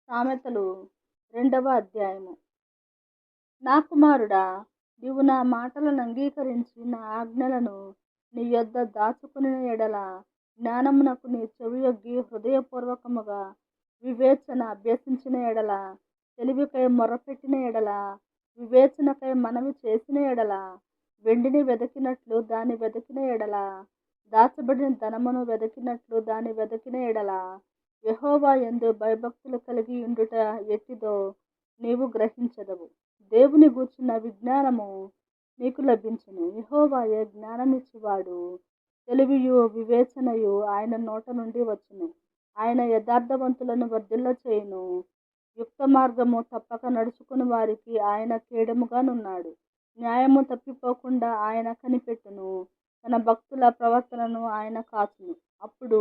సామెతలు 2వ అధ్యాయము. నా కుమారుడా, నీవు నా మాటలను అంగీకరించి నా ఆజ్ఞలను నీ యొద్ద దాచుకొనిన ఎడల, జ్ఞానమునకు నీ చెవియొగ్గి హృదయపూర్వకముగా వివేచన అభ్యసించిన ఎడల, తెలివికై మొర్రపెట్టిన ఎడల, వివేచనకై మనవి చేసిన ఎడల, వెండిని వెదకినట్లు దాని వెదకిన ఎడల, దాచబడిన ధనమును వెదకినట్లు దాని వెదకిన ఎడల, యెహోవా యందు భయభక్తులు కలిగి ఉండుట ఎట్టిదో నీవు గ్రహించెదవు. దేవుని గూర్చిన విజ్ఞానము నీకు లభించును. యెహోవాయే జ్ఞానమిచ్చువాడు. తెలివియు వివేచనయు ఆయన నోట నుండి వచ్చును. ఆయన యథార్థవంతులను వర్ధిల్లచేయును. యుక్త మార్గము తప్పక నడుచుకుని వారికి ఆయన కేడముగానున్నాడు. న్యాయము తప్పిపోకుండా ఆయన కనిపెట్టును. తన భక్తుల ప్రవర్తనను ఆయన కాచును. అప్పుడు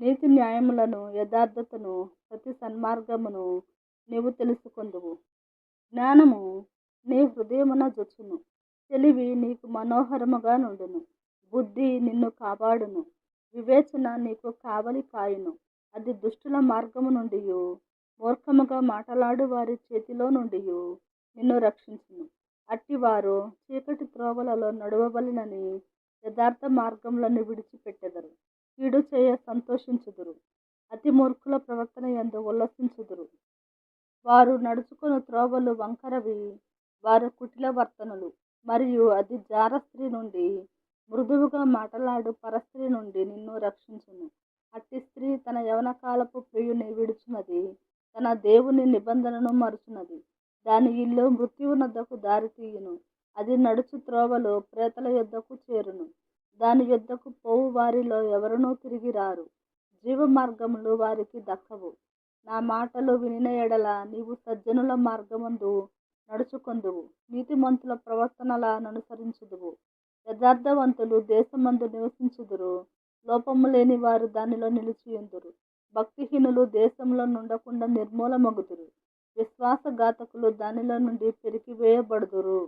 నీతి న్యాయములను, యథార్థతను, ప్రతి సన్మార్గమును నీవు తెలుసుకొందువు. జ్ఞానము నీ హృదయమున జొచ్చును. తెలివి నీకు మనోహరముగా నుండును. బుద్ధి నిన్ను కాపాడును. వివేచన నీకు కావలి కాయును. అది దుష్టుల మార్గము నుండియు, మూర్ఖముగా మాటలాడు వారి చేతిలో నుండియు నిన్ను రక్షించును. అట్టివారు చీకటి త్రోవలలో నడవవలెనని యథార్థ మార్గములను విడిచిపెట్టెదరు. కీడు చేయ సంతోషించుదురు. అతి మూర్ఖుల ప్రవర్తన యందు ఉల్లసించుదురు. వారు నడుచుకొను త్రోవలు వంకరవి. వారు కుటిల వర్తనులు. మరియు అది జార స్త్రీ నుండి, మృదువుగా మాటలాడు పరస్త్రీ నుండి నిన్ను రక్షించును. అట్టి స్త్రీ తన యవనకాలపు ప్రియుని విడుచున్నది. తన దేవుని నిబంధనను మరుచున్నది. దాని ఇల్లు మృత్యువునొద్దకు దారితీయును. అది నడుచు త్రోవలు ప్రేతల యొద్దకు చేరును. దాని యొద్దకు పోవు వారిలో ఎవరునూ తిరిగి రారు. జీవ మార్గములు వారికి దక్కవు. నా మాటలు వినిన ఎడల నీవు సజ్జనుల మార్గమందు నడుచుకొందువు. నీతిమంతుల ప్రవర్తనల ననుసరించుదువు. యథార్థవంతులు దేశమందు నివసించుదురు. లోపము లేని వారు దానిలో నిలిచియుందురు. భక్తిహీనులు దేశంలో నుండకుండా నిర్మూలమగుదురు. విశ్వాసఘాతకులు దానిలో నుండి పెరికివేయబడుదురు.